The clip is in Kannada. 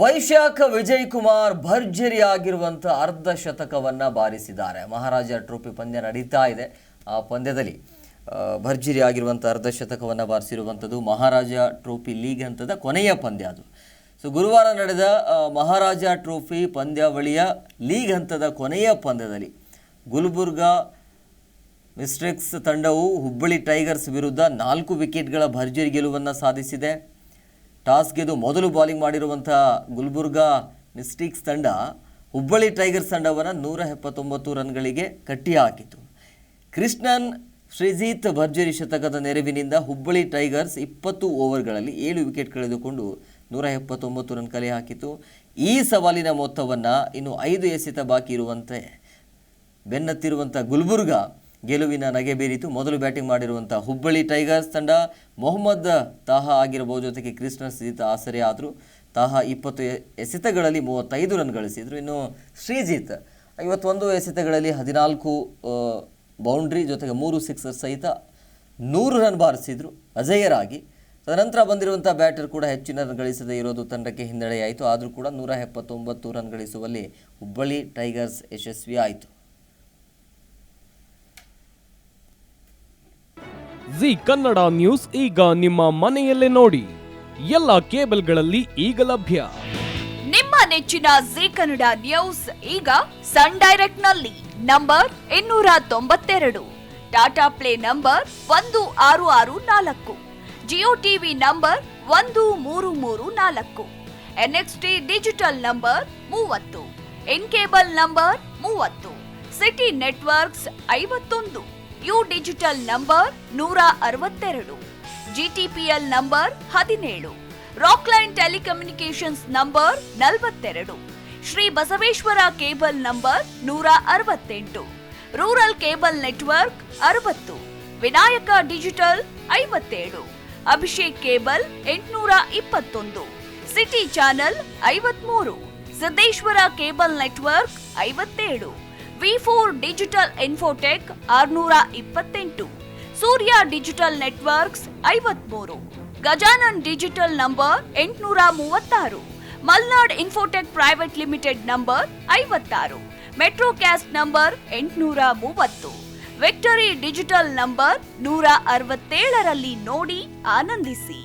ವೈಶಾಖ ವಿಜಯ್ ಕುಮಾರ್ ಭರ್ಜರಿಯಾಗಿರುವಂತ ಅರ್ಧ ಶತಕವನ್ನ ಬಾರಿಸಿದ್ದಾರೆ. ಮಹಾರಾಜ ಟ್ರೋಫಿ ಪಂದ್ಯ ನಡೀತಾ ಇದೆ. ಆ ಪಂದ್ಯದಲ್ಲಿ ಭರ್ಜರಿಯಾಗಿರುವಂತ ಅರ್ಧ ಶತಕವನ್ನ ಬಾರಿಸಿರುವಂತದ್ದು ಮಹಾರಾಜ ಟ್ರೋಫಿ ಲೀಗ್ ಹಂತದ ಕೊನೆಯ ಪಂದ್ಯ ಅದು. ಗುರುವಾರ ನಡೆದ ಮಹಾರಾಜ ಟ್ರೋಫಿ ಪಂದ್ಯಾವಳಿಯ ಲೀಗ್ ಹಂತದ ಕೊನೆಯ ಪಂದ್ಯದಲ್ಲಿ ಗುಲ್ಬರ್ಗಾ ಮಿಸ್ಟೆಕ್ಸ್ ತಂಡವು ಹುಬ್ಬಳ್ಳಿ ಟೈಗರ್ಸ್ ವಿರುದ್ಧ 4 ವಿಕೆಟ್ಗಳ ಭರ್ಜರಿ ಗೆಲುವನ್ನು ಸಾಧಿಸಿದೆ. ಟಾಸ್ ಗೆದ್ದು ಮೊದಲು ಬೌಲಿಂಗ್ ಮಾಡಿರುವಂಥ ಗುಲ್ಬರ್ಗಾ ಮಿಸ್ಟೆಕ್ಸ್ ತಂಡ ಹುಬ್ಬಳ್ಳಿ ಟೈಗರ್ಸ್ ತಂಡವನ್ನು 179 ರನ್ಗಳಿಗೆ ಕಟ್ಟಿ ಹಾಕಿತು. ಕೃಷ್ಣನ್ ಶ್ರೀಜಿತ್ ಭರ್ಜರಿ ಶತಕದ ನೆರವಿನಿಂದ ಹುಬ್ಬಳ್ಳಿ ಟೈಗರ್ಸ್ 20 ಓವರ್ಗಳಲ್ಲಿ 7 ವಿಕೆಟ್ ಕಳೆದುಕೊಂಡು 179 ರನ್ ಕಲೆ ಹಾಕಿತು. ಈ ಸವಾಲಿನ ಮೊತ್ತವನ್ನು ಇನ್ನು 5 ಎಸೆತ ಬಾಕಿ ಇರುವಂತೆ ಬೆನ್ನತ್ತಿರುವಂಥ ಗುಲ್ಬರ್ಗಾ ಗೆಲುವಿನ ನಗೆ ಬೀರಿತು. ಮೊದಲು ಬ್ಯಾಟಿಂಗ್ ಮಾಡಿರುವಂಥ ಹುಬ್ಬಳ್ಳಿ ಟೈಗರ್ಸ್ ತಂಡ ಮೊಹಮ್ಮದ್ ತಾಹಾ ಆಗಿರಬಹುದು, ಜೊತೆಗೆ ಕೃಷ್ಣ ಶ್ರೀಜಿತ್ ಆಸರೆ ಆದರು. ತಾಹಾ 20 ಎಸೆತಗಳಲ್ಲಿ 35 ರನ್ ಗಳಿಸಿದರು. ಇನ್ನು ಶ್ರೀಜಿತ್ 51 ಎಸೆತಗಳಲ್ಲಿ 14 ಬೌಂಡ್ರಿ ಜೊತೆಗೆ 3 ಸಿಕ್ಸರ್ ಸಹಿತ 100 ರನ್ ಬಾರಿಸಿದರು ಅಜೇಯರಾಗಿ. ತದನಂತರ ಬಂದಿರುವಂಥ ಬ್ಯಾಟರ್ ಕೂಡ ಹೆಚ್ಚಿನ ರನ್ ಗಳಿಸದೇ ಇರೋದು ತಂಡಕ್ಕೆ ಹಿನ್ನಡೆಯಾಯಿತು. ಆದರೂ ಕೂಡ 179 ರನ್ ಗಳಿಸುವಲ್ಲಿ ಹುಬ್ಬಳ್ಳಿ ಟೈಗರ್ಸ್ ಯಶಸ್ವಿ ಆಯಿತು. ಜಿ ಕನ್ನಡ ನ್ಯೂಸ್ ಈಗ ನಿಮ್ಮ ಮನೆಯಲ್ಲೇ ನೋಡಿ. ಎಲ್ಲ ಕೇಬಲ್ಗಳಲ್ಲಿ ಈಗ ಲಭ್ಯ. ನಿಮ್ಮ ನೆಚ್ಚಿನ ಜಿ ಕನ್ನಡ ನ್ಯೂಸ್ ಈಗ ಸನ್ ಡೈರೆಕ್ಟ್ ನಲ್ಲಿ number 292, Tata play number 1664, Jio TV number 1334, NXT digital number 30, in cable number 30, city networks 51, U digital number 162, GTPL number 17, Rockline telecommunications number 42, Shri Basaveshwara cable number 168, rural cable network 60, Vinayaka digital 57, Abhishek cable 821, city channel 53, Siddeshwara cable network 57, V4 digital Infotech 628, Surya digital networks 53, Gajanan digital number 836, Malnad Infotech private limited number 56, Metrocast number 830, victory digital number 167ರಲ್ಲಿ ನೋಡಿ ಆನಂದಿಸಿ.